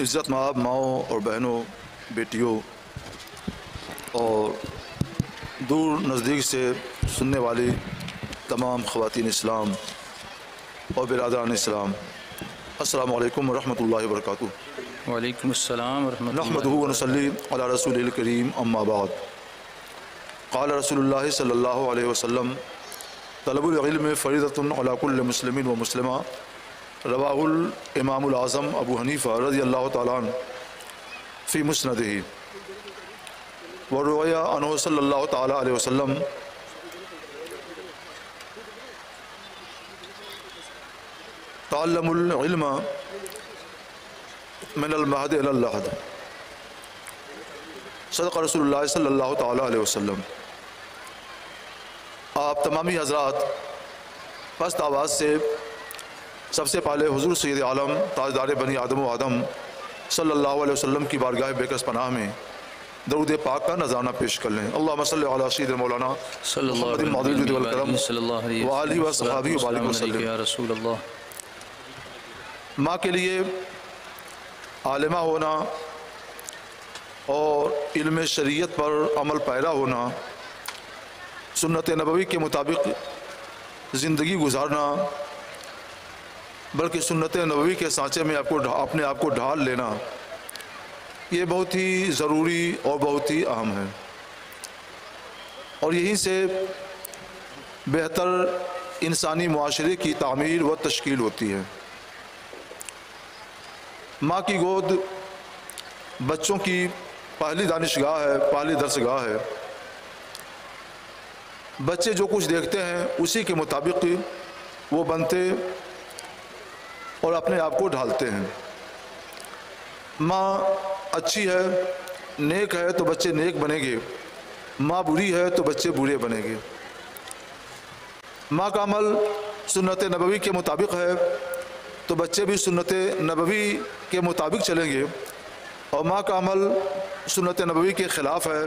عزت مآب ماؤں اور بہنوں، بیٹیوں اور دور نزدیک سے سننے والی تمام خواتین اسلام اور برادران اسلام، السلام علیکم ورحمۃ اللہ وبرکاتہ۔ وعلیکم السلام ورحمۃ اللہ۔ نحمدہ ونصلی علی رسول الکریم، اما بعد، قال رسول اللہ صلی اللہ علیہ وسلم طلب العلم فریضۃ علی کل مسلم و مسلمہ، رواہ الامام الاعظم ابو حنیفہ رضی اللہ تعالیٰ عنہ فی مسندہ، وروی عنہ صلی اللہ تعالیٰ علیہ وسلم تعلموا العلم من المہد الی اللحد، صدق رسول اللہ صلی اللہ تعالیٰ علیہ وسلم۔ آپ تمامی حضرات پست آواز سے سب سے پہلے حضور سید عالم تاجدار بنی آدم و آدم صلی اللہ علیہ وسلم کی بارگاہ بےکس پناہ میں درود پاک کا نذرانہ پیش کر لیں۔ اللہم صلی علی سید مولانا صلی اللہ محمد معدود الجود والکرم صلی اللہ علیہ وآلہ وصحابہ وبارک وسلم۔ یا رسول اللہ۔ ماں کے لیے عالمہ ہونا اور علم شریعت پر عمل پیرا ہونا، سنت نبوی کے مطابق زندگی گزارنا، بلکہ سنت نبوی کے سانچے میں اپنے آپ کو ڈھال لینا، یہ بہت ہی ضروری اور بہت ہی اہم ہے، اور یہیں سے بہتر انسانی معاشرے کی تعمیر و تشکیل ہوتی ہے۔ ماں کی گود بچوں کی پہلی دانشگاہ ہے، پہلی درسگاہ ہے۔ بچے جو کچھ دیکھتے ہیں اسی کے مطابق وہ بنتے اور اپنے آپ کو ڈھالتے ہیں۔ ماں اچھی ہے، نیک ہے تو بچے نیک بنیں گے، ماں بری ہے تو بچے برے بنیں گے۔ ماں کا عمل سنت نبوی کے مطابق ہے تو بچے بھی سنت نبوی کے مطابق چلیں گے، اور ماں کا عمل سنت نبوی کے خلاف ہے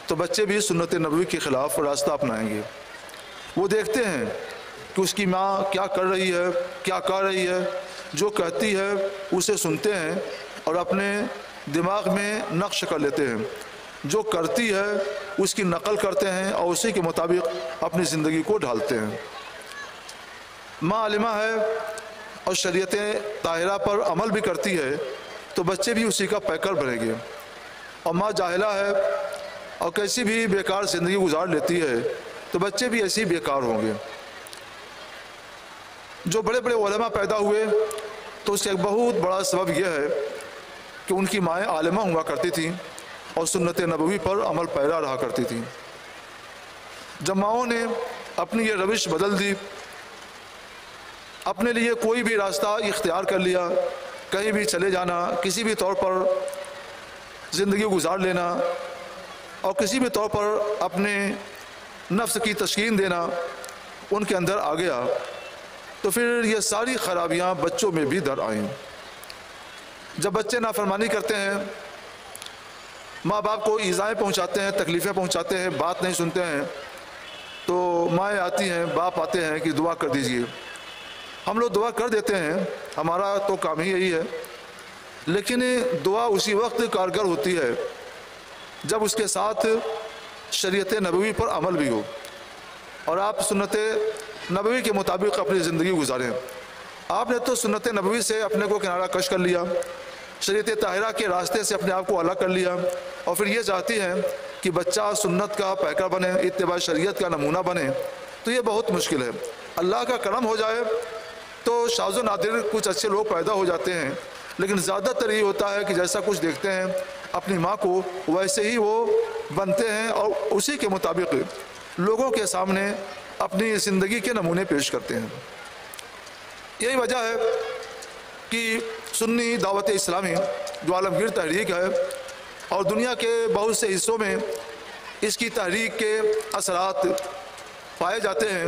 تو بچے بھی سنت نبوی کے خلاف راستہ اپنائیں گے۔ وہ دیکھتے ہیں کہ اس کی ماں کیا کر رہی ہے، کیا کر رہی ہے، جو کہتی ہے اسے سنتے ہیں اور اپنے دماغ میں نقش کر لیتے ہیں، جو کرتی ہے اس کی نقل کرتے ہیں اور اسی کے مطابق اپنی زندگی کو ڈھالتے ہیں۔ ماں عالمہ ہے اور شریعت طاہرہ پر عمل بھی کرتی ہے تو بچے بھی اسی کا پیکر بنیں گے، اور ماں جاہلہ ہے اور کیسی بھی بیکار زندگی گزار لیتی ہے تو بچے بھی ایسی بیکار ہوں گے۔ جو بڑے بڑے علماء پیدا ہوئے تو اس کا ایک بہت بڑا سبب یہ ہے کہ ان کی مائیں عالمہ ہوا کرتی تھیں اور سنت نبوی پر عمل پیرا رہا کرتی تھیں۔ جب ماؤں نے اپنی یہ روش بدل دی، اپنے لیے کوئی بھی راستہ اختیار کر لیا، کہیں بھی چلے جانا، کسی بھی طور پر زندگی گزار لینا اور کسی بھی طور پر اپنے نفس کی تسکین دینا ان کے اندر آ گیا، تو پھر یہ ساری خرابیاں بچوں میں بھی در آئیں۔ جب بچے نافرمانی کرتے ہیں، ماں باپ کو ایذائیں پہنچاتے ہیں، تکلیفیں پہنچاتے ہیں، بات نہیں سنتے ہیں، تو مائیں آتی ہیں، باپ آتے ہیں کہ دعا کر دیجئے۔ ہم لوگ دعا کر دیتے ہیں، ہمارا تو کام ہی یہی ہے، لیکن دعا اسی وقت کارگر ہوتی ہے جب اس کے ساتھ شریعت نبوی پر عمل بھی ہو اور آپ سنت نبوی کے مطابق اپنی زندگی گزاریں۔ آپ نے تو سنت نبوی سے اپنے کو کنارہ کش کر لیا، شریعت طاہرہ کے راستے سے اپنے آپ کو الگ کر لیا، اور پھر یہ چاہتی ہیں کہ بچہ سنت کا پیکر بنے، اتباع شریعت کا نمونہ بنے، تو یہ بہت مشکل ہے۔ اللہ کا کرم ہو جائے تو شاذ و نادر کچھ اچھے لوگ پیدا ہو جاتے ہیں، لیکن زیادہ تر یہ ہوتا ہے کہ جیسا کچھ دیکھتے ہیں اپنی ماں کو ویسے ہی وہ بنتے ہیں اور اسی کے مطابق لوگوں کے سامنے اپنی زندگی کے نمونے پیش کرتے ہیں۔ یہی وجہ ہے کہ سنی دعوت اسلامی جو عالمگیر تحریک ہے اور دنیا کے بہت سے حصوں میں اس کی تحریک کے اثرات پائے جاتے ہیں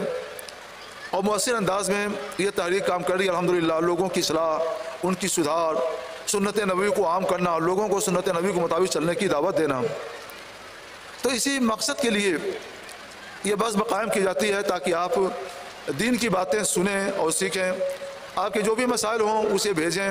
اور مؤثر انداز میں یہ تحریک کام کر رہی ہے الحمدللہ۔ لوگوں کی اصلاح، ان کی سدھار، سنت نبوی کو عام کرنا اور لوگوں کو سنت نبوی کے مطابق چلنے کی دعوت دینا، تو اسی مقصد کے لیے یہ بزم قائم کی جاتی ہے تاکہ آپ دین کی باتیں سنیں اور سیکھیں، آپ کے جو بھی مسائل ہوں اسے بھیجیں،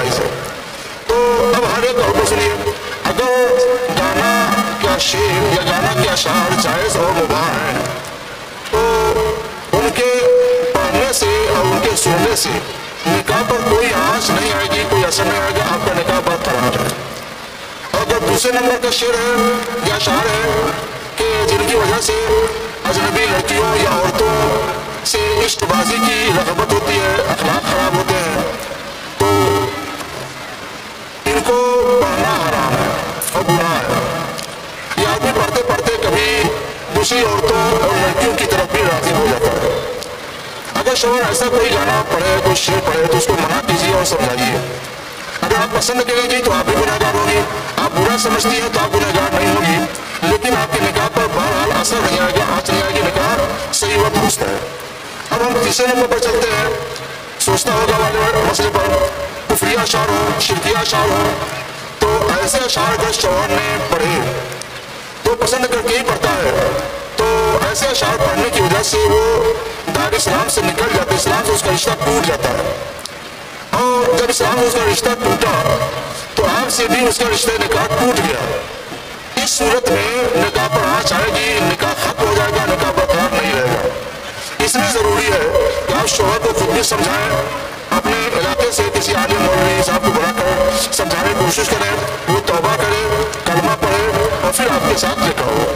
جائز ہے۔ تو اب ہر ایک طور پر سنیے، اگر گانا کیا شعر یا گانا کے اشعار جائز اور مباح ہیں تو ان کے پڑھنے سے اور ان کے سننے سے نکاح پر کوئی آنچ نہیں آئے گی، کوئی اثر نہیں آئے گا، آپ کا نکاح برقرار رہے گا۔ اور اگر دوسرے نمبر کا شعر ہے یا اشعار ہے کہ جن کی وجہ سے اجنبی لڑکیوں یا عورتوں سے عشق بازی کی رغبت ہوتی ہے، اخلاق خراب ہوتے ہیں، تو ان کو پڑھنا حرام ہے اور گناہ ہے۔ یہ آدمی پڑھتے پڑھتے کبھی دوسری عورتوں اور لڑکیوں کی طرف بھی راغب ہو جاتا ہے۔ اگر شوہر ایسا کوئی گانا پڑھے، کوئی شعر پڑھے تو اس کو منع کیجیے اور سمجھائیے۔ اگر آپ پسند کریں گی تو آپ بھی گناہ گار ہوگی، آپ برا سمجھتی ہیں تو آپ گناہ گار نہیں ہوگی، لیکن آپ کے نکاح پر بہرحال اثر نہیں آئے گا، آنچ نہیں آئے گی، نکاح صحیح و درست ہے۔ اب ہم تیسرے نمبر پر چلتے ہیں۔ سوچتا ہوگا والے مسئلے پر کفریہ اشعار ہو، شرکیہ اشعار ہو، تو ایسے اشعار اگر شوہر نے پڑھے تو پسند کر کے ہی پڑھتا ہے، تو ایسے اشعار پڑھنے کی وجہ سے وہ دار اسلام سے نکل جاتا ہے، اسلام سے اس کا رشتہ ٹوٹ جاتا ہے۔ اور جب اسلام سے اس کا رشتہ ٹوٹا تو آپ سے بھی اس کا رشتہ نکاح ٹوٹ گیا۔ اس صورت میں نکاح پر آنچ آئے گی، نکاح ختم ہو جائے گا، نکاح برقرار نہیں رہے گا۔ اس لیے ضروری ہے کہ آپ شوہر کو خود بھی سمجھائیں، اپنے علاقے سے کسی عالم مولوی صاحب کو بلا کر سمجھانے کی کوشش کریں، وہ توبہ کرے، کلمہ پڑھے اور پھر آپ کے ساتھ نکاح ہو۔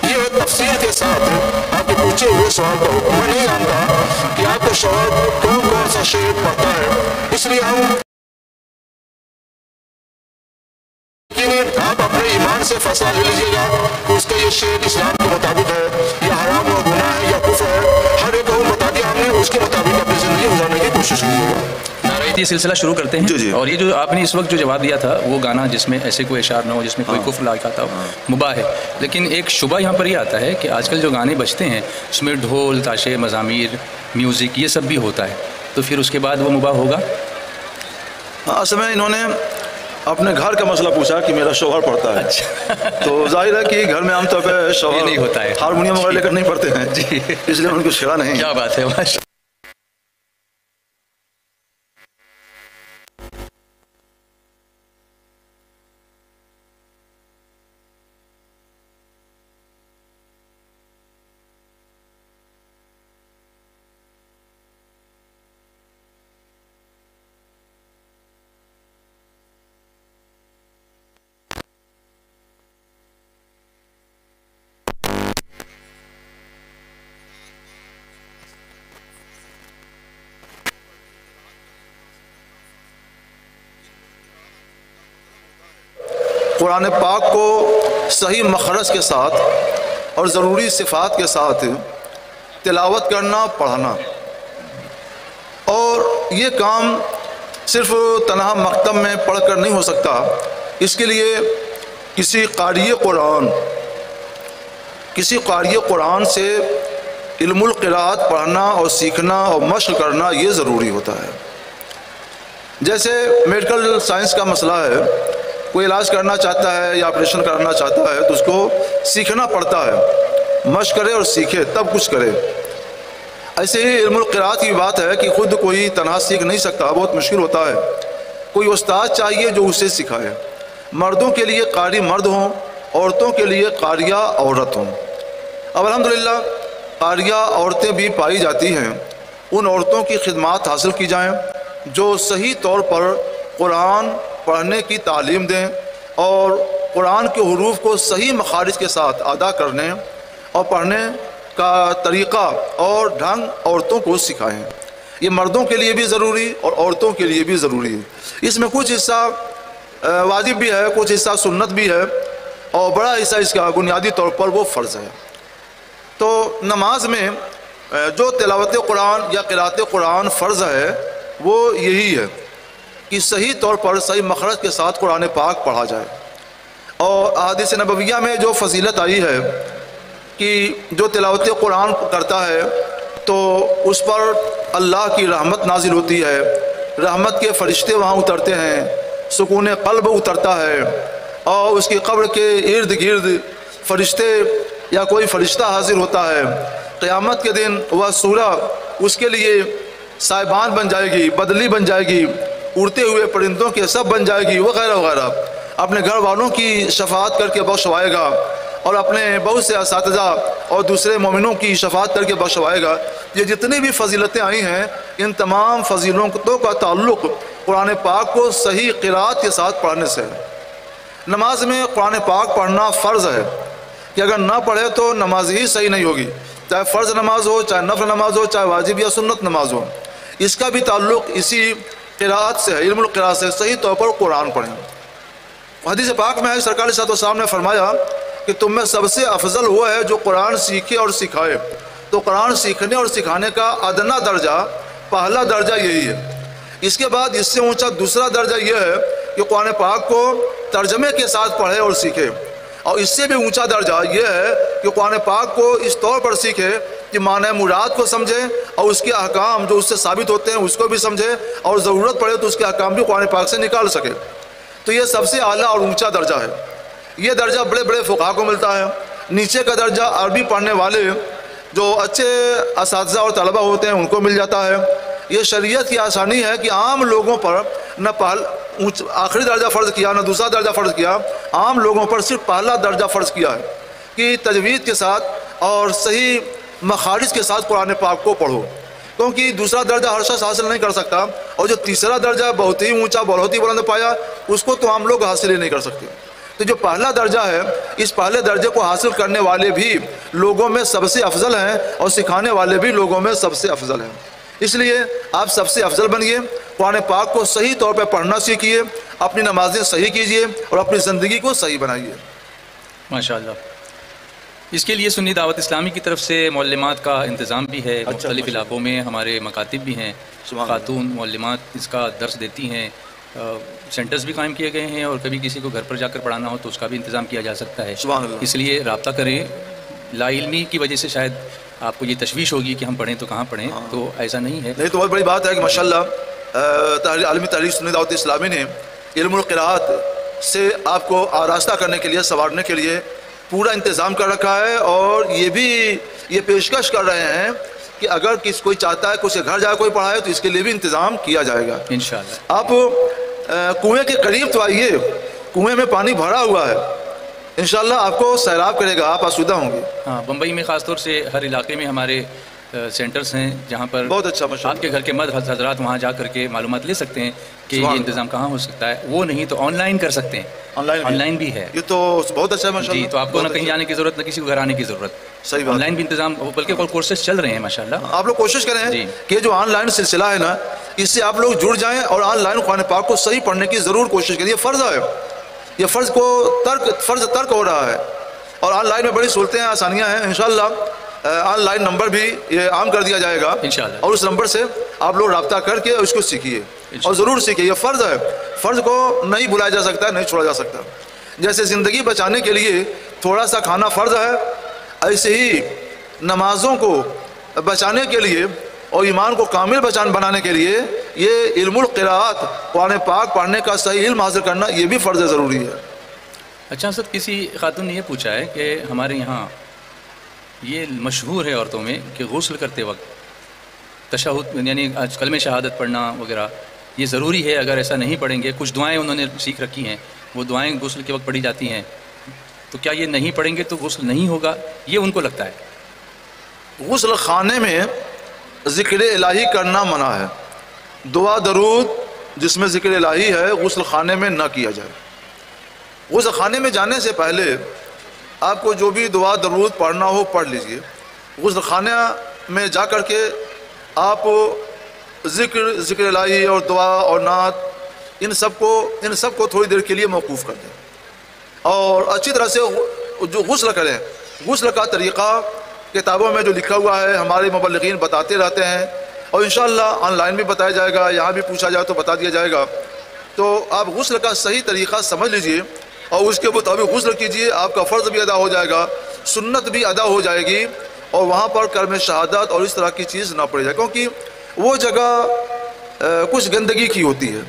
یہ تفصیل کے ساتھ آپ کے پوچھے ہوئے سوال کا حکم میں نہیں جانتا کہ آپ کا شوہر کون کون سا شعر پڑھتا ہے، اس لیے ہم آپ اپنے ایمان سے فیصلہ لے لیجیے گا کہ اس کا یہ شعر اسلام کے مطابق ہے یا حرام اور گناہ ہے یا کفر ہے۔ ہر ایک کو بتا دیا ہم نے، اس کے مطابق اپنی زندگی گزارنے کی کوشش کیجیے گا۔ یہ سلسلہ شروع کرتے ہیں۔ جی۔ اور یہ جو آپ نے اس وقت جو جواب دیا تھا وہ گانا جس میں ایسے کوئی اشعار نہ ہو، جس میں کوئی کفر لاحق آتا ہو، مباح ہے، لیکن ایک شبہ یہاں پر یہ آتا ہے کہ آج کل جو گانے بجتے ہیں اس میں ڈھول، تاشے، مزامیر، میوزک یہ سب بھی ہوتا ہے، تو پھر اس کے بعد وہ مباح ہوگا؟ اصل میں انہوں نے اپنے گھر کا مسئلہ پوچھا کہ میرا شوہر پڑھتا ہے، تو ظاہر ہے کہ گھر میں عام طور پہ شوہر نہیں ہوتا ہے، ہارمونیم وغیرہ لے کر نہیں پڑھتے ہیں، جی، اس لیے ان کو چھیڑا نہیں۔ کیا بات ہے، ماشاء قرآن پاک کو صحیح مخرج کے ساتھ اور ضروری صفات کے ساتھ تلاوت کرنا، پڑھنا، اور یہ کام صرف تنہا مکتب میں پڑھ کر نہیں ہو سکتا، اس کے لیے کسی قاری قرآن سے علم القراءت پڑھنا اور سیکھنا اور مشق کرنا یہ ضروری ہوتا ہے۔ جیسے میڈیکل سائنس کا مسئلہ ہے، کوئی علاج کرنا چاہتا ہے یا آپریشن کرنا چاہتا ہے تو اس کو سیکھنا پڑتا ہے، مشق کرے اور سیکھے تب کچھ کرے۔ ایسے ہی علم القراءت کی بات ہے کہ خود کوئی تنہا سیکھ نہیں سکتا، بہت مشکل ہوتا ہے، کوئی استاد چاہیے جو اسے سکھائے۔ مردوں کے لیے قاری مرد ہوں، عورتوں کے لیے قاریہ عورت ہوں۔ اب الحمدللہ قاریہ عورتیں بھی پائی جاتی ہیں، ان عورتوں کی خدمات حاصل کی جائیں جو صحیح طور پر قرآن پڑھنے کی تعلیم دیں اور قرآن کے حروف کو صحیح مخارج کے ساتھ ادا کرنے اور پڑھنے کا طریقہ اور ڈھنگ عورتوں کو سکھائیں۔ یہ مردوں کے لیے بھی ضروری اور عورتوں کے لیے بھی ضروری ہے۔ اس میں کچھ حصہ واجب بھی ہے، کچھ حصہ سنت بھی ہے، اور بڑا حصہ اس کا بنیادی طور پر وہ فرض ہے۔ تو نماز میں جو تلاوت قرآن یا قراءت قرآن فرض ہے وہ یہی ہے کہ صحیح طور پر صحیح مخرج کے ساتھ قرآن پاک پڑھا جائے۔ اور احادیث نبویہ میں جو فضیلت آئی ہے کہ جو تلاوت قرآن کرتا ہے تو اس پر اللہ کی رحمت نازل ہوتی ہے، رحمت کے فرشتے وہاں اترتے ہیں، سکون قلب اترتا ہے، اور اس کی قبر کے ارد گرد فرشتے یا کوئی فرشتہ حاضر ہوتا ہے۔ قیامت کے دن وہ سورہ اس کے لیے سائبان بن جائے گی، بدلی بن جائے گی، اڑتے ہوئے پرندوں کے سب بن جائے گی وغیرہ وغیرہ، اپنے گھر والوں کی شفاعت کر کے بخشوائے گا، اور اپنے بہت سے اساتذہ اور دوسرے مومنوں کی شفاعت کر کے بخشوائے گا۔ یہ جتنی بھی فضیلتیں آئی ہیں ان تمام فضیلتوں کا تعلق قرآن پاک کو صحیح قرات کے ساتھ پڑھنے سے ہے۔ نماز میں قرآن پاک پڑھنا فرض ہے کہ اگر نہ پڑھے تو نماز ہی صحیح نہیں ہوگی، چاہے فرض نماز ہو، چاہے نفل نماز ہو، چاہے واجب یا سنت نماز ہو۔ اس کا بھی تعلق اسی قرات سے ہے، علم القراءت سے۔ صحیح طور پر قرآن پڑھیں۔ حدیث پاک میں ہے سرکار صلی اللہ علیہ وسلم نے فرمایا کہ تم میں سب سے افضل وہ ہے جو قرآن سیکھے اور سکھائے۔ تو قرآن سیکھنے اور سکھانے کا ادنا درجہ، پہلا درجہ یہی ہے۔ اس کے بعد اس سے اونچا دوسرا درجہ یہ ہے کہ قرآن پاک کو ترجمے کے ساتھ پڑھے اور سیکھے، اور اس سے بھی اونچا درجہ یہ ہے کہ قرآن پاک کو اس طور پر سیکھے کہ معنی مراد کو سمجھے اور اس کے احکام جو اس سے ثابت ہوتے ہیں اس کو بھی سمجھے، اور ضرورت پڑے تو اس کے احکام بھی قرآن پاک سے نکال سکے۔ تو یہ سب سے اعلیٰ اور اونچا درجہ ہے۔ یہ درجہ بڑے بڑے فقہا کو ملتا ہے۔ نیچے کا درجہ عربی پڑھنے والے جو اچھے اساتذہ اور طلبہ ہوتے ہیں ان کو مل جاتا ہے۔ یہ شریعت کی آسانی ہے کہ عام لوگوں پر نہ آخری درجہ فرض کیا نہ دوسرا درجہ فرض کیا، عام لوگوں پر صرف پہلا درجہ فرض کیا ہے کہ تجوید کے ساتھ اور صحیح مخارج کے ساتھ قرآن پاک کو پڑھو، کیونکہ دوسرا درجہ ہر شخص حاصل نہیں کر سکتا، اور جو تیسرا درجہ بہت ہی اونچا بہت ہی بلند پایا اس کو تو عام لوگ حاصل ہی نہیں کر سکتے۔ تو جو پہلا درجہ ہے اس پہلے درجے کو حاصل کرنے والے بھی لوگوں میں سب سے افضل ہیں، اور سکھانے والے بھی لوگوں میں سب سے افضل ہیں۔ اس لیے آپ سب سے افضل بنیے، قرآن پاک کو صحیح طور پہ پڑھنا سیکھیے، اپنی نمازیں صحیح کیجیے اور اپنی زندگی کو صحیح بنائیے۔ ماشاءاللہ۔ اس کے لیے سنی دعوت اسلامی کی طرف سے معلمات کا انتظام بھی ہے، مختلف علاقوں میں ہمارے مکاتب بھی ہیں، خاتون معلمات اس کا درس دیتی ہیں، سینٹرز بھی قائم کیے گئے ہیں، اور کبھی کسی کو گھر پر جا کر پڑھانا ہو تو اس کا بھی انتظام کیا جا سکتا ہے۔ اس لیے رابطہ کریں۔ لا علمی کی وجہ سے شاید آپ کو یہ تشویش ہوگی کہ ہم پڑھیں تو کہاں پڑھیں، تو ایسا نہیں ہے۔ نہیں تو بہت بڑی بات ہے کہ ماشاءاللہ عالمی تحریک سنی دعوت اسلامی نے علم القراءت سے آپ کو آراستہ کرنے کے لیے، سنوارنے کے لیے پورا انتظام کر رکھا ہے، اور یہ بھی یہ پیشکش کر رہے ہیں کہ اگر کوئی چاہتا ہے کچھ گھر جا کوئی پڑھائے تو اس کے لیے بھی انتظام کیا جائے گا انشاءاللہ۔ آپ کنویں کے قریب تو آئیے، کنویں میں پانی بھرا ہوا ہے، انشاءاللہ آپ کو سیراب کرے گا، آپ آسودہ ہوں گے۔ ہاں، بمبئی میں خاص طور سے ہر علاقے میں ہمارے سینٹرز ہیں جہاں پر بہت اچھا آپ کے گھر کے مرد حضرات وہاں جا کر کے معلومات لے سکتے ہیں کہ یہ انتظام کہاں ہو سکتا ہے۔ وہ نہیں تو آن لائن کر سکتے ہیں، آن لائن بھی ہے، یہ تو بہت اچھا ہے ماشاءاللہ۔ جی، تو آپ کو نہ کہیں جانے کی ضرورت نہ کسی کو گھر آنے کی ضرورت، صحیح بات، آن لائن بھی انتظام، بلکہ کورسز چل رہے ہیں ماشاءاللہ۔ آپ لوگ کوشش کریں کہ جو آن لائن سلسلہ ہے نا اس سے آپ لوگ جڑ جائیں، اور آن لائن قرآن پاک کو صحیح پڑھنے کی ضرور کوشش کریں۔ یہ فرض ہے، یہ فرض ترک ہو رہا ہے، اور آن لائن میں بڑی سہولتیں ہیں، آسانیاں ہیں۔ انشاءاللہ آن لائن نمبر بھی یہ عام کر دیا جائے گا انشاءاللہ، اور اس نمبر سے آپ لوگ رابطہ کر کے اس کو سیکھیے اور ضرور سیکھیے۔ یہ فرض ہے، فرض کو نہیں بھلایا جا سکتا، نہیں چھوڑا جا سکتا۔ جیسے زندگی بچانے کے لیے تھوڑا سا کھانا فرض ہے، ایسے ہی نمازوں کو بچانے کے لیے اور ایمان کو کامل بنانے کے لیے یہ علم القراءت، قرآن پاک پڑھنے کا صحیح علم حاصل کرنا، یہ بھی فرض ضروری ہے۔ اچھا حضرت، کسی خاتون نے یہ پوچھا ہے کہ ہمارے یہاں یہ مشہور ہے عورتوں میں کہ غسل کرتے وقت تشہد یعنی آج کلمہ شہادت پڑھنا وغیرہ یہ ضروری ہے، اگر ایسا نہیں پڑھیں گے، کچھ دعائیں انہوں نے سیکھ رکھی ہیں، وہ دعائیں غسل کے وقت پڑھی جاتی ہیں، تو کیا یہ نہیں پڑھیں گے تو غسل نہیں ہوگا؟ یہ ان کو لگتا ہے۔ غسل خانے میں ذکر الہی کرنا منع ہے، دعا درود جس میں ذکر الہی ہے غسل خانے میں نہ کیا جائے۔ غسل خانے میں جانے سے پہلے آپ کو جو بھی دعا درود پڑھنا ہو پڑھ لیجئے۔ غسل خانہ میں جا کر کے آپ ذکر الہی اور دعا اور نعت ان سب کو تھوڑی دیر کے لیے موقوف کر دیں، اور اچھی طرح سے جو غسل کریں۔ غسل کا طریقہ کتابوں میں جو لکھا ہوا ہے ہمارے مبلغین بتاتے رہتے ہیں، اور انشاءاللہ آن لائن بھی بتایا جائے گا، یہاں بھی پوچھا جائے تو بتا دیا جائے گا۔ تو آپ غسل کا صحیح طریقہ سمجھ لیجئے اور اس کے مطابق غسل کیجئے، آپ کا فرض بھی ادا ہو جائے گا، سنت بھی ادا ہو جائے گی، اور وہاں پر کلمہ شہادت اور اس طرح کی چیز نہ پڑی جائے، کیونکہ وہ جگہ کچھ گندگی کی ہوتی ہے۔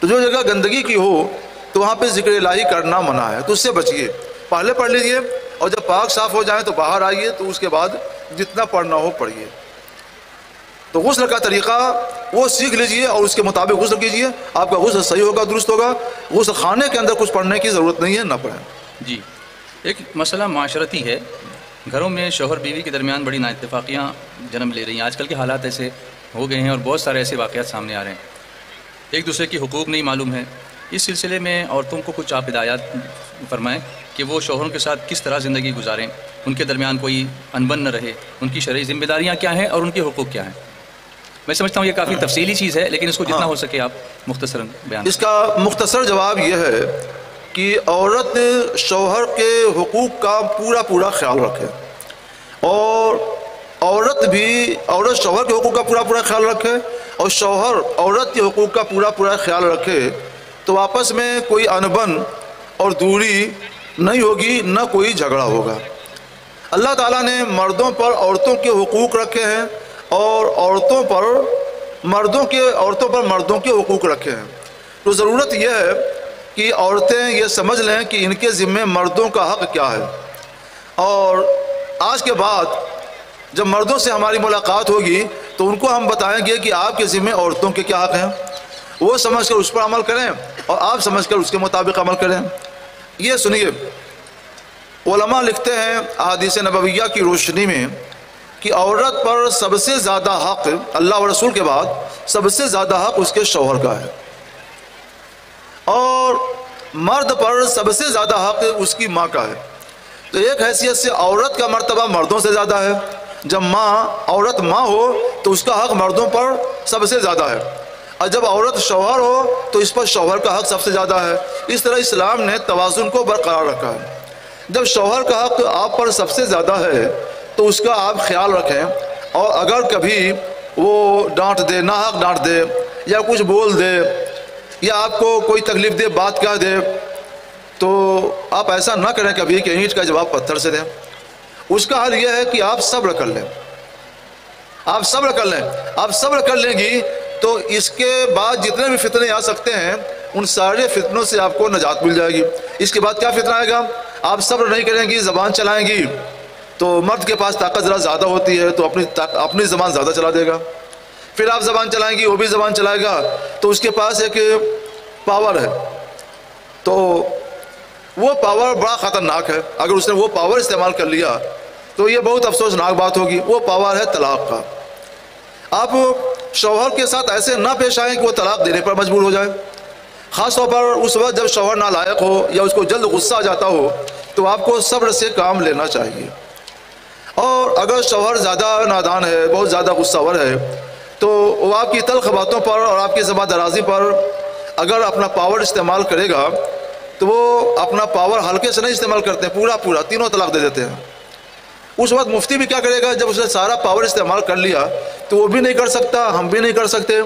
تو جو جگہ گندگی کی ہو تو وہاں پہ ذکر الہی کرنا منع ہے، تو اس سے بچیے، پہلے پڑھ لیجئے، اور جب پاک صاف ہو جائیں تو باہر آئیے، تو اس کے بعد جتنا پڑھنا ہو پڑھیے۔ تو غسل کا طریقہ وہ سیکھ لیجئے اور اس کے مطابق غسل کیجئے، آپ کا غسل صحیح ہوگا، درست ہوگا۔ غسل خانے کے اندر کچھ پڑھنے کی ضرورت نہیں ہے، نہ پڑھیں۔ جی، ایک مسئلہ معاشرتی ہے، گھروں میں شوہر بیوی کے درمیان بڑی نااتفاقیاں جنم لے رہی ہیں۔ آج کل کے حالات ایسے ہو گئے ہیں اور بہت سارے ایسے واقعات سامنے آ رہے ہیں، ایک دوسرے کی حقوق نہیں معلوم ہے۔ اس سلسلے میں عورتوں کو کچھ آپ ہدایات فرمائیں کہ وہ شوہروں کے ساتھ کس طرح زندگی گزاریں، ان کے درمیان کوئی انبن نہ رہے، ان کی شرعی ذمہ داریاں کیا ہیں اور ان کے حقوق کیا ہیں۔ میں سمجھتا ہوں یہ کافی تفصیلی چیز ہے، لیکن اس کو جتنا ہو سکے آپ مختصراً بیان اس کا مختصر جواب یہ ہے کہ عورت شوہر کے حقوق کا پورا خیال رکھے، اور عورت شوہر کے حقوق کا پورا خیال رکھے، اور شوہر عورت کے حقوق کا پورا خیال رکھے، تو آپس میں کوئی انبن اور دوری نہیں ہوگی، نہ کوئی جھگڑا ہوگا۔ اللہ تعالیٰ نے مردوں پر عورتوں کے حقوق رکھے ہیں اور عورتوں پر مردوں کے حقوق رکھے ہیں۔ تو ضرورت یہ ہے کہ عورتیں یہ سمجھ لیں کہ ان کے ذمے مردوں کا حق کیا ہے، اور آج کے بعد جب مردوں سے ہماری ملاقات ہوگی تو ان کو ہم بتائیں گے کہ آپ کے ذمے عورتوں کے کیا حق ہیں، وہ سمجھ کر اس پر عمل کریں اور آپ سمجھ کر اس کے مطابق عمل کریں۔ یہ سنیے، علماء لکھتے ہیں احادیث نبویہ کی روشنی میں کہ عورت پر سب سے زیادہ حق، اللہ و رسول کے بعد سب سے زیادہ حق اس کے شوہر کا ہے، اور مرد پر سب سے زیادہ حق اس کی ماں کا ہے۔ تو ایک حیثیت سے عورت کا مرتبہ مردوں سے زیادہ ہے۔ جب عورت ماں ہو تو اس کا حق مردوں پر سب سے زیادہ ہے، اور جب عورت شوہر ہو تو اس پر شوہر کا حق سب سے زیادہ ہے۔ اس طرح اسلام نے توازن کو برقرار رکھا ہے۔ جب شوہر کا حق آپ پر سب سے زیادہ ہے تو اس کا آپ خیال رکھیں، اور اگر کبھی وہ ڈانٹ دے، ناحق ڈانٹ دے یا کچھ بول دے یا آپ کو کوئی تکلیف دے بات کہہ دے، تو آپ ایسا نہ کریں کبھی کہ اینٹ کا جواب پتھر سے دیں۔ اس کا حل یہ ہے کہ آپ صبر کر لیں، آپ صبر کر لیں گی تو اس کے بعد جتنے بھی فتنے آ سکتے ہیں ان سارے فتنوں سے آپ کو نجات مل جائے گی۔ اس کے بعد کیا فتنہ آئے گا؟ آپ صبر نہیں کریں گی، زبان چلائیں گی، تو مرد کے پاس طاقت ذرا زیادہ ہوتی ہے تو اپنی زبان زیادہ چلا دے گا۔ پھر آپ زبان چلائیں گی، وہ بھی زبان چلائے گا، تو اس کے پاس ایک پاور ہے، تو وہ پاور بڑا خطرناک ہے۔ اگر اس نے وہ پاور استعمال کر لیا تو یہ بہت افسوسناک بات ہوگی۔ وہ پاور ہے طلاق کا۔ آپ شوہر کے ساتھ ایسے نہ پیش آئیں کہ وہ طلاق دینے پر مجبور ہو جائے، خاص طور پر اس وقت جب شوہر نالائق ہو یا اس کو جلد غصہ آ جاتا ہو، تو آپ کو صبر سے کام لینا چاہیے۔ اور اگر شوہر زیادہ نادان ہے، بہت زیادہ غصہ ور ہے، تو وہ آپ کی تلخ باتوں پر اور آپ کی زبان درازی پر اگر اپنا پاور استعمال کرے گا تو وہ اپنا پاور ہلکے سے نہیں استعمال کرتے ہیں، پورا تینوں طلاق دے دیتے ہیں۔ اس وقت مفتی بھی کیا کرے گا؟ جب اس نے سارا پاور استعمال کر لیا تو وہ بھی نہیں کر سکتا، ہم بھی نہیں کر سکتے،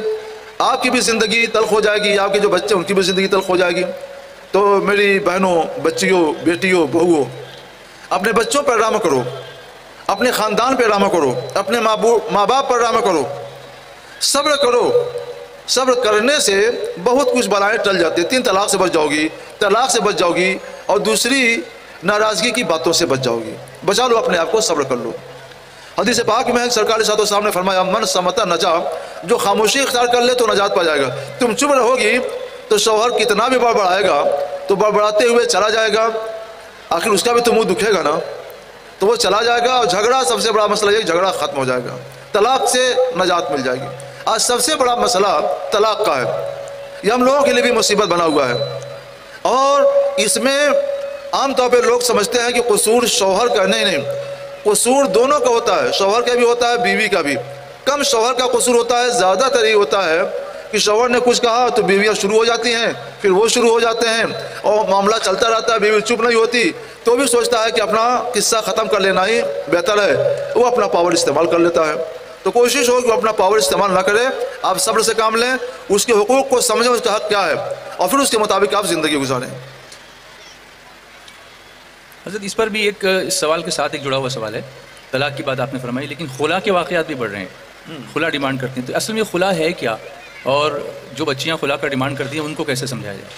آپ کی بھی زندگی تلخ ہو جائے گی، آپ کے جو بچے ان کی بھی زندگی تلخ ہو جائے گی۔ تو میری بہنوں، بچیوں، بیٹیوں، بہوؤں، اپنے بچوں پر رحم کرو، اپنے خاندان پہ رحم کرو، اپنے ماں باپ پر رحم کرو، صبر کرو۔ صبر کرنے سے بہت کچھ بلائیں ٹل جاتی ہیں۔ 3 طلاق سے بچ جاؤ گی، طلاق سے بچ جاؤ گی، اور دوسری ناراضگی کی باتوں سے بچ جاؤ گی۔ بچا لو اپنے آپ کو، صبر کر لو۔ حدیث پاک میں سرکار صلی اللہ علیہ وسلم نے فرمایا، من صمت نجا، جو خاموشی اختیار کر لے تو نجات پا جائے گا۔ تم چپ رہو گی تو شوہر کتنا بھی بڑبڑائے گا تو بڑبڑاتے ہوئے چلا جائے گا، آخر اس کا بھی تو منہ دکھے گا نا، تو وہ چلا جائے گا، اور جھگڑا سب سے بڑا مسئلہ یہ جھگڑا ختم ہو جائے گا، طلاق سے نجات مل جائے گی۔ آج سب سے بڑا مسئلہ طلاق کا ہے، یہ ہم لوگوں کے لیے بھی مصیبت بنا ہوا ہے، اور اس میں عام طور پہ لوگ سمجھتے ہیں کہ قصور شوہر کا، نہیں، قصور دونوں کا ہوتا ہے، شوہر کا بھی ہوتا ہے، بیوی کا بھی۔ کم شوہر کا قصور ہوتا ہے، زیادہ تر یہ ہوتا ہے کہ شوہر نے کچھ کہا تو بیویاں شروع ہو جاتی ہیں، پھر وہ شروع ہو جاتے ہیں، اور معاملہ چلتا رہتا ہے، بیوی چپ نہیں ہوتی، تو بھی سوچتا ہے کہ اپنا قصہ ختم کر لینا ہی بہتر ہے، وہ اپنا پاور استعمال کر لیتا ہے۔ تو کوشش ہو کہ وہ اپنا پاور استعمال نہ کرے، آپ صبر سے کام لیں، اس کے حقوق کو سمجھیں، اس کا حق کیا ہے، اور پھر اس کے مطابق آپ زندگی گزاریں۔ حضرت اس پر بھی ایک سوال کے ساتھ ایک جڑا ہوا سوال ہے، طلاق کی بات آپ نے فرمائی، لیکن خلا کے واقعات بھی بڑھ رہے ہیں، خلا ڈیمانڈ کرتی ہیں، تو اصل میں خلا ہے کیا، اور جو بچیاں خلا کا ڈیمانڈ کرتی ہیں ان کو کیسے سمجھایا جائے؟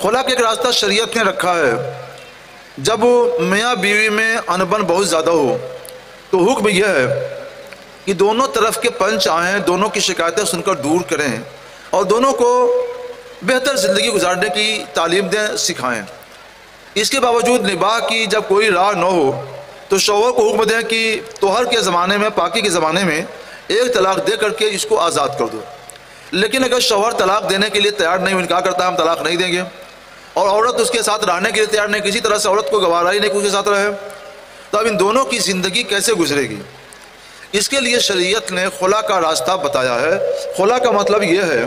خلا کا ایک راستہ شریعت نے رکھا ہے، جب میاں بیوی میں انبن بہت زیادہ ہو تو حکم یہ ہے کہ دونوں طرف کے پنچ آئیں، دونوں کی شکایتیں سن کر دور کریں اور دونوں کو بہتر زندگی گزارنے کی تعلیم دیں، سکھائیں۔ اس کے باوجود نباہ کی جب کوئی راہ نہ ہو تو شوہر کو حکم دیں کہ طہر کے زمانے میں، پاکی کے زمانے میں ایک طلاق دے کر کے اس کو آزاد کر دو۔ لیکن اگر شوہر طلاق دینے کے لیے تیار نہیں، انکار کرتا ہے ہم طلاق نہیں دیں گے، اور عورت اس کے ساتھ رہنے کے لیے تیار نہیں، کسی طرح سے عورت کو گوارا ہی نہیں کہ اس کے ساتھ رہے، تو اب ان دونوں کی زندگی کیسے گزرے گی؟ اس کے لیے شریعت نے خلا کا راستہ بتایا ہے۔ خلا کا مطلب یہ ہے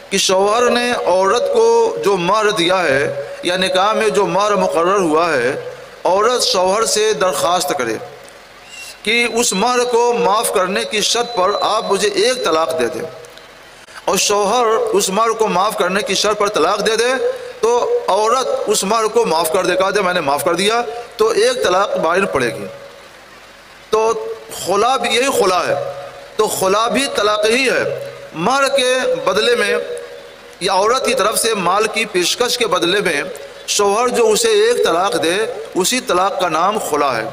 کہ شوہر نے عورت کو جو مہر دیا ہے یا نکاح میں جو مہر مقرر ہوا ہے، عورت شوہر سے درخواست کرے کہ اس مہر کو معاف کرنے کی شرط پر آپ مجھے ایک طلاق دے دیں، اور شوہر اس مہر کو معاف کرنے کی شرط پر طلاق دے دے تو عورت اس مہر کو معاف کر دے، کہا دے میں نے معاف کر دیا، تو ایک طلاق باہر پڑے گی۔ تو خلا بھی یہی خلا ہے، تو خلا بھی طلاق ہی ہے۔ مہر کے بدلے میں یا عورت کی طرف سے مال کی پیشکش کے بدلے میں شوہر جو اسے ایک طلاق دے، اسی طلاق کا نام خلا ہے۔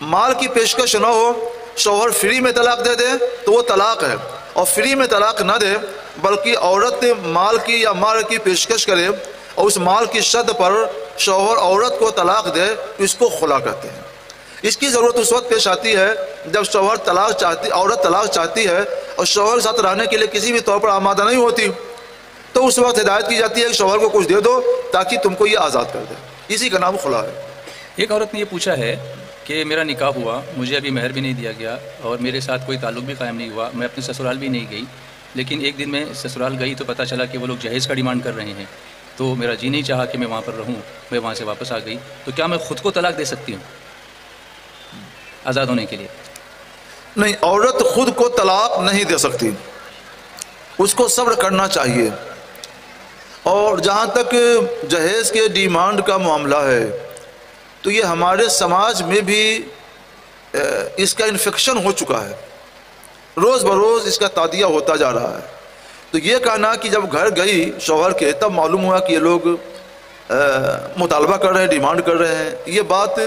مال کی پیشکش نہ ہو، شوہر فری میں طلاق دے دے تو وہ طلاق ہے، اور فری میں طلاق نہ دے بلکہ عورت مال کی یا مہر کی پیشکش کرے اور اس مال کی شرط پر شوہر عورت کو طلاق دے تو اس کو خلا کہتے ہیں۔ اس کی ضرورت اس وقت پیش آتی ہے جب عورت طلاق چاہتی ہے اور شوہر کے ساتھ رہنے کے لیے کسی بھی طور پر آمادہ نہیں ہوتی، تو اس وقت ہدایت کی جاتی ہے کہ شوہر کو کچھ دے دو تاکہ تم کو یہ آزاد کر دے، اسی کا نام خلا ہے۔ ایک عورت نے یہ پوچھا ہے کہ میرا نکاح ہوا، مجھے ابھی مہر بھی نہیں دیا گیا اور میرے ساتھ کوئی تعلق بھی قائم نہیں ہوا، میں اپنے سسرال بھی نہیں گئی، لیکن ایک دن میں سسرال گئی تو پتہ چلا کہ وہ لوگ جہیز کا ڈیمانڈ کر رہے ہیں، تو میرا جی نہیں چاہا کہ میں وہاں پر رہوں، میں وہاں سے واپس آ گئی، تو کیا میں خود کو طلاق دے سکتی ہوں آزاد ہونے کے لیے؟ نہیں، عورت خود کو طلاق نہیں دے سکتی، اس کو صبر کرنا چاہیے۔ اور جہاں تک جہیز کے ڈیمانڈ کا معاملہ ہے تو یہ ہمارے سماج میں بھی اس کا انفیکشن ہو چکا ہے، روز بروز اس کا تعدیہ ہوتا جا رہا ہے۔ تو یہ کہنا کہ جب گھر گئی شوہر کے تب معلوم ہوا کہ یہ لوگ مطالبہ کر رہے ہیں، ڈیمانڈ کر رہے ہیں، یہ بات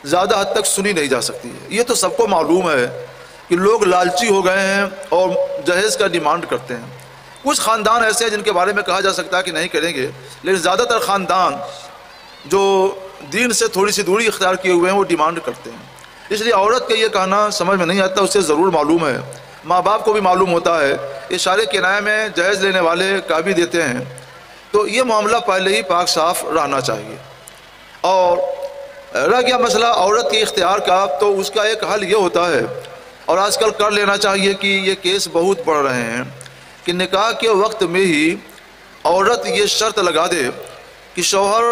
زیادہ حد تک سنی نہیں جا سکتی ہے۔ یہ تو سب کو معلوم ہے کہ لوگ لالچی ہو گئے ہیں اور جہیز کا ڈیمانڈ کرتے ہیں۔ کچھ خاندان ایسے ہیں جن کے بارے میں کہا جا سکتا ہے کہ نہیں کریں گے، لیکن زیادہ تر خاندان جو دین سے تھوڑی سی دوری اختیار کیے ہوئے ہیں وہ ڈیمانڈ کرتے ہیں۔ اس لیے عورت کا یہ کہنا سمجھ میں نہیں آتا، اسے ضرور معلوم ہے، ماں باپ کو بھی معلوم ہوتا ہے، اشارے کنایے میں جہیز لینے والے کا بھی دیتے ہیں، تو یہ معاملہ پہلے ہی پاک صاف رہنا چاہیے۔ اور رہ گیا مسئلہ عورت کے اختیار کا، تو اس کا ایک حل یہ ہوتا ہے، اور آج کل کر لینا چاہیے کہ یہ کیس بہت بڑھ رہے ہیں، کہ نکاح کے وقت میں ہی عورت یہ شرط لگا دے کہ شوہر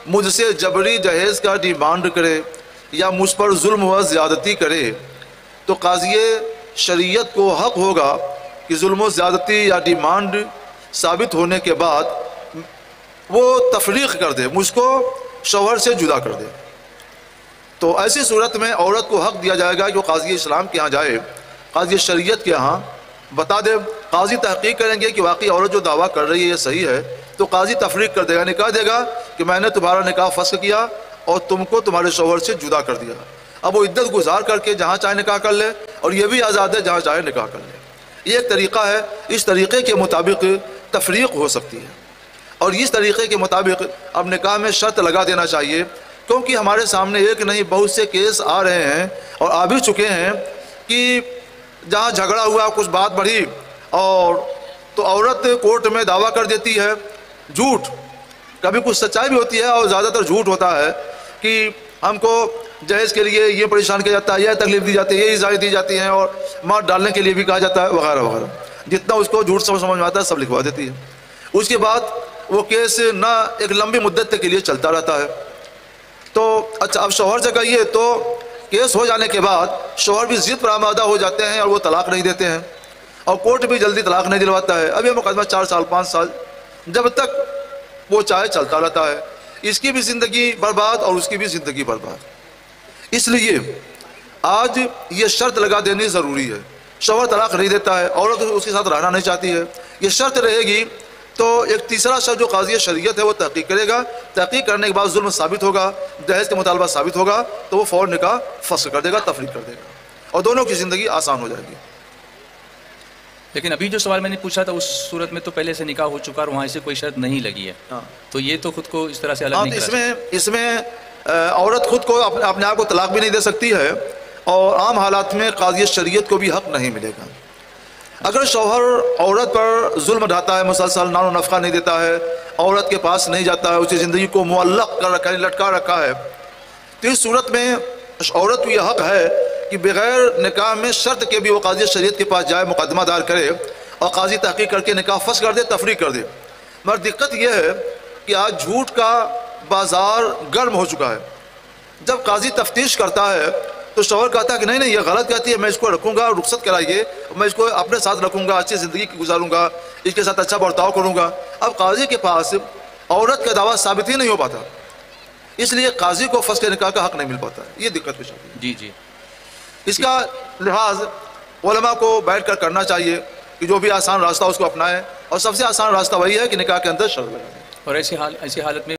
مجھ سے جبری جہیز کا ڈیمانڈ کرے یا مجھ پر ظلم و زیادتی کرے، تو قاضی شریعت کو حق ہوگا کہ ظلم و زیادتی یا ڈیمانڈ ثابت ہونے کے بعد وہ تفریق کر دے، مجھ کو شوہر سے جدا کر دے۔ تو ایسی صورت میں عورت کو حق دیا جائے گا کہ وہ قاضی اسلام کے ہاں جائے، قاضی شریعت کے ہاں بتا دے، قاضی تحقیق کریں گے کہ واقعی عورت جو دعویٰ کر رہی ہے یہ صحیح ہے، تو قاضی تفریق کر دے گا، نکاح دے گا کہ میں نے تمہارا نکاح فسخ کیا اور تم کو تمہارے شوہر سے جدا کر دیا۔ اب وہ عدت گزار کر کے جہاں چاہے نکاح کر لے، اور یہ بھی آزاد ہے جہاں چاہے نکاح کر لے۔ یہ ایک طریقہ ہے، اس طریقے کے مطابق تفریق ہو سکتی ہے، اور اس طریقے کے مطابق اب نکاح میں شرط لگا دینا چاہیے، کیونکہ ہمارے سامنے ایک نہیں بہت سے کیس آ رہے ہیں اور آ بھی چکے ہیں کہ جہاں جھگڑا ہوا، کچھ بات بڑھی، اور تو عورت کورٹ میں دعویٰ کر دیتی ہے جھوٹ، کبھی کچھ سچائی بھی ہوتی ہے اور زیادہ تر جھوٹ ہوتا ہے، کہ ہم کو جہیز کے لیے یہ پریشان کیا جاتا ہے، یہ تکلیف دی جاتی ہے، یہ ایذائیں دی جاتی ہیں، اور مار ڈالنے کے لیے بھی کہا جاتا ہے، وغیرہ وغیرہ، جتنا اس کو جھوٹ سمجھ میں آتا ہے سب لکھوا دیتی ہے۔ اس کے بعد وہ کیس نہ ایک لمبی مدت تک کے لیے چلتا رہتا ہے۔ تو اچھا، اب شوہر سے کہیے تو کیس ہو جانے کے بعد شوہر بھی ضد پر آمادہ ہو جاتے ہیں اور وہ طلاق نہیں دیتے ہیں، اور کورٹ بھی جلدی طلاق نہیں دلواتا ہے۔ اب یہ مقدمہ 4 سال 5 سال جب تک وہ چاہے چلتا رہتا ہے، اس کی بھی زندگی برباد اور اس کی بھی زندگی برباد۔ اس لیے آج یہ شرط لگا دینی ضروری ہے۔ شوہر طلاق نہیں دیتا ہے، عورت اس کے ساتھ رہنا نہیں چاہتی ہے، یہ شرط رہے گی تو ایک تیسرا شخص جو قاضی شریعت ہے وہ تحقیق کرے گا، تحقیق کرنے کے بعد ظلم ثابت ہوگا، جہیز کا مطالبہ ثابت ہوگا، تو وہ فوراً نکاح فسخ کر دے گا، تفریق کر دے گا۔ اور دونوں کی زندگی آسان ہو جائے گی. لیکن ابھی جو سوال میں نے پوچھا تھا اس صورت میں تو پہلے سے نکاح ہو چکا اور وہاں سے کوئی شرط نہیں لگی ہے, تو یہ تو خود کو اس طرح سے الگ نہیں کرا. اس میں عورت خود کو اپنے آپ کو طلاق بھی نہیں دے سکتی ہے, اور عام حالات میں قاضی شریعت کو بھی حق نہیں ملے گا. اگر شوہر عورت پر ظلم ڈھاتا ہے, مسلسل نان و نفقہ نہیں دیتا ہے, عورت کے پاس نہیں جاتا ہے, اسی زندگی کو معلق کر رکھا ہے, لٹکا رکھا ہے, تو اس صورت میں عورت کو یہ حق ہے کہ بغیر نکاح میں شرط کے بھی وہ قاضی شریعت کے پاس جائے, مقدمہ دار کرے, اور قاضی تحقیق کر کے نکاح فسخ کر دے, تفریق کر دے. مگر دقت یہ ہے کہ آج جھوٹ کا بازار گرم ہو چکا ہے. جب قاضی تفتیش کرتا ہے تو شوہر کہتا ہے کہ نہیں یہ غلط کہتی ہے, میں اس کو رکھوں گا, رخصت کرائیے, میں اس کو اپنے ساتھ رکھوں گا, اچھی زندگی گزاروں گا, اس کے ساتھ اچھا برتاؤ کروں گا. اب قاضی کے پاس عورت کا دعویٰ ثابت ہی نہیں ہو پاتا, اس لیے قاضی کو فسخ نکاح کا حق نہیں مل پاتا. یہ دقت پیش آتی ہے. جی جی, اس کا لحاظ علماء کو بیٹھ کر کرنا چاہیے کہ جو بھی آسان راستہ اس کو اپنائے, اور سب سے آسان راستہ وہی ہے کہ نکاح کے اندر شرط لگائیں. اور ایسی حالت میں